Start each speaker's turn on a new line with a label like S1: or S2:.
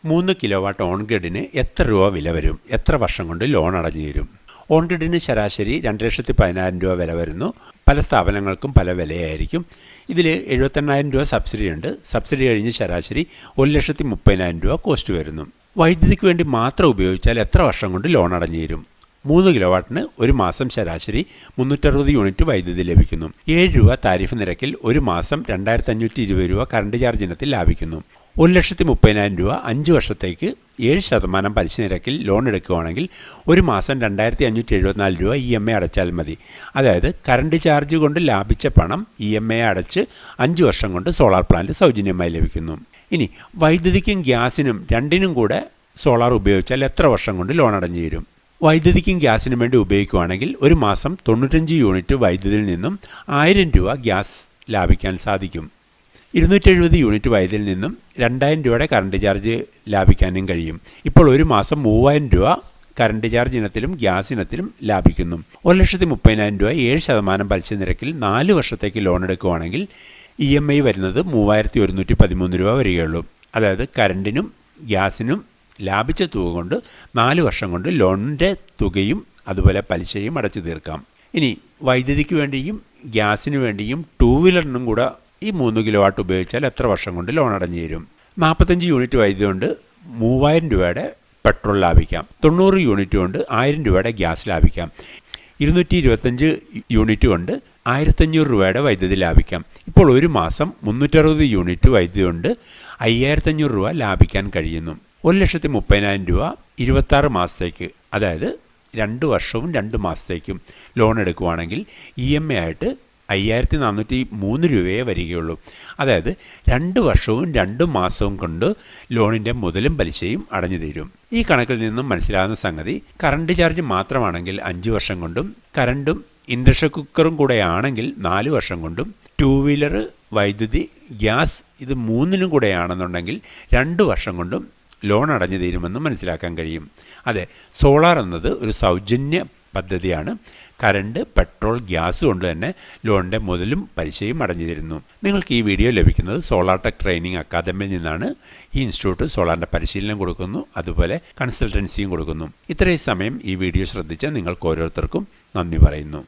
S1: 3 kilowatt on ഗ്രിഡിന് എത്ര രൂപ വില വരും? എത്ര വർഷം കൊണ്ട് ലോൺ അടഞ്ഞു തീരും? ഓൺ ഗ്രിഡിന് ശരാശരി 2,10,000 രൂപ വില വരുന്നു. പല സ്ഥാപനങ്ങൾക്കും പല വിലയായിരിക്കും. ഇതിൽ 78,000 രൂപ സബ്സിഡി ഉണ്ട്. സബ്സിഡി കഴിഞ്ഞ് ശരാശരി 1,30,000 രൂപ കോസ്റ്റ് വരുന്നു. വൈദ്യുതിക്ക് വേണ്ടി മാത്രം ഉപയോഗിച്ചാൽ എത്ര വർഷം കൊണ്ട് ലോൺ അടഞ്ഞു തീരും? 3 കിലോവാട്ടിന് ഒരു മാസം ശരാശരി 360 യൂണിറ്റ് വൈദ്യുതി ലഭിക്കുന്നു. 7 രൂപ താരിഫ് നിരക്കിൽ ഒരു മാസം 2,520 രൂപ കറണ്ട് ചാർജ് ഇനത്തിൽ ലാഭിക്കുന്നു. 1,30,000 രൂപ 5 വർഷത്തേക്ക് 7% പലിശ നിരക്കിൽ ലോൺ എടുക്കുകയാണെങ്കിൽ ഒരു മാസം 2,574 രൂപ EMI അടച്ചാൽ മതി. അതായത് കറണ്ട് ചാർജ് കൊണ്ട് ലാഭിച്ച പണം EMI അടച്ച് 5 വർഷം കൊണ്ട് സോളാർ പ്ലാന്റ് സൗജന്യമായി ലഭിക്കുന്നു. ഇനി വൈദ്യുതിക്കും ഗ്യാസിനും രണ്ടിനും കൂടെ സോളാർ ഉപയോഗിച്ചാൽ എത്ര വർഷം കൊണ്ട് ലോൺ അടഞ്ഞു തീരും? വൈദ്യുതിക്കും ഗ്യാസിനും വേണ്ടി ഉപയോഗിക്കുകയാണെങ്കിൽ ഒരു മാസം 95 യൂണിറ്റ് വൈദ്യുതിയിൽ നിന്നും 1,000 രൂപ ഗ്യാസ് ലാഭിക്കാൻ സാധിക്കും. 270 യൂണിറ്റ് വൈദ്യുതിയിൽ നിന്നും 2,000 രൂപയുടെ കറണ്ട് ചാർജ് ലാഭിക്കാനും കഴിയും. ഇപ്പോൾ ഒരു മാസം 3,000 രൂപ കറണ്ട് ചാർജ് ഇനത്തിലും ഗ്യാസ് ഇനത്തിലും ലാഭിക്കുന്നു. 1,30,000 രൂപ 7% പലിശ നിരക്കിൽ 4 വർഷത്തേക്ക് ലോൺ എടുക്കുകയാണെങ്കിൽ EMI വരുന്നത് 3,113 രൂപ വരികയുള്ളൂ. അതായത് കറണ്ടിനും ഗ്യാസിനും ലാഭിച്ച തുക കൊണ്ട് 4 വർഷം കൊണ്ട് ലോണിൻ്റെ തുകയും അതുപോലെ പലിശയും അടച്ചു തീർക്കാം. ഇനി വൈദ്യുതിക്ക് വേണ്ടിയും ഗ്യാസിന് വേണ്ടിയും 2 വീലറിനും കൂടെ ഈ 3 കിലോവാട്ട് ഉപയോഗിച്ചാൽ എത്ര വർഷം കൊണ്ട് ലോൺ അടഞ്ഞു തീരും? 45 യൂണിറ്റ് വൈദ്യുതി കൊണ്ട് 3,000 രൂപയുടെ പെട്രോൾ ലാഭിക്കാം. 90 യൂണിറ്റ് കൊണ്ട് 1,000 രൂപയുടെ ഗ്യാസ് ലാഭിക്കാം. 225 യൂണിറ്റ് കൊണ്ട് 1,500 രൂപയുടെ വൈദ്യുതി ലാഭിക്കാം. ഇപ്പോൾ ഒരു മാസം 360 യൂണിറ്റ് വൈദ്യുതി കൊണ്ട് 5,500 രൂപ ലാഭിക്കാൻ കഴിയുന്നു. 1,30,000 രൂപ 26 മാസത്തേക്ക്, അതായത് 2 വർഷവും 2 മാസത്തേക്കും ലോൺ എടുക്കുകയാണെങ്കിൽ EMI ആയിട്ട് 5,403 രൂപയെ വരികയുള്ളൂ. അതായത് 2 വർഷവും 2 മാസവും കൊണ്ട് ലോണിൻ്റെ മുതലും പലിശയും അടഞ്ഞു തീരും. ഈ കണക്കിൽ നിന്നും മനസ്സിലാകുന്ന സംഗതി, കറണ്ട് ചാർജ് മാത്രമാണെങ്കിൽ 5 വർഷം കൊണ്ടും കറണ്ടും ഇൻഡക്ഷൻ കുക്കറും കൂടെ ആണെങ്കിൽ 4 വർഷം കൊണ്ടും 2 വീലർ വൈദ്യുതി ഗ്യാസ് ഇത് 3നും കൂടെ ആണെന്നുണ്ടെങ്കിൽ 2 വർഷം കൊണ്ടും ലോൺ അടഞ്ഞു തീരുമെന്ന് മനസ്സിലാക്കാൻ കഴിയും. അതെ, സോളാർ എന്നത് ഒരു സൗജന്യ പദ്ധതിയാണ്. കറണ്ട്, പെട്രോൾ, ഗ്യാസ് കൊണ്ട് തന്നെ ലോണിൻ്റെ മുതലും പലിശയും അടഞ്ഞു തരുന്നു. നിങ്ങൾക്ക് ഈ വീഡിയോ ലഭിക്കുന്നത് സോളാർ ടെക് ട്രെയിനിങ് അക്കാദമിയിൽ നിന്നാണ്. ഈ ഇൻസ്റ്റിറ്റ്യൂട്ട് സോളാറിൻ്റെ പരിശീലനം കൊടുക്കുന്നു, അതുപോലെ കൺസൾട്ടൻസിയും കൊടുക്കുന്നു. ഇത്രയും സമയം ഈ വീഡിയോ ശ്രദ്ധിച്ച നിങ്ങൾക്ക് ഓരോരുത്തർക്കും നന്ദി പറയുന്നു.